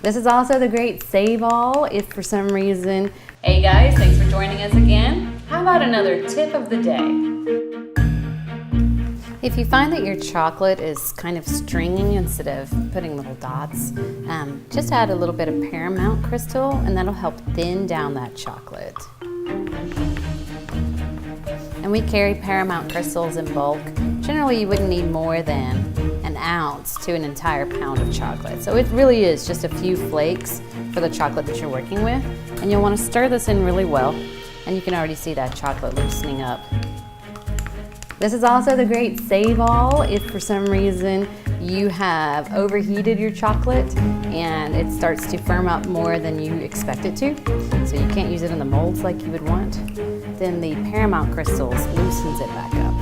This is also the great save all if for some reason. Hey guys, thanks for joining us again. How about another tip of the day? If you find that your chocolate is kind of stringy instead of putting little dots, just add a little bit of Paramount crystal and that'll help thin down that chocolate. And we carry Paramount crystals in bulk. Generally you wouldn't need more than an ounce to an entire pound of chocolate. So it really is just a few flakes for the chocolate that you're working with. And you'll want to stir this in really well. And you can already see that chocolate loosening up. This is also the great save all if for some reason you have overheated your chocolate and it starts to firm up more than you expect it to. So you can't use it in the molds like you would want. Then the Paramount crystals loosens it back up.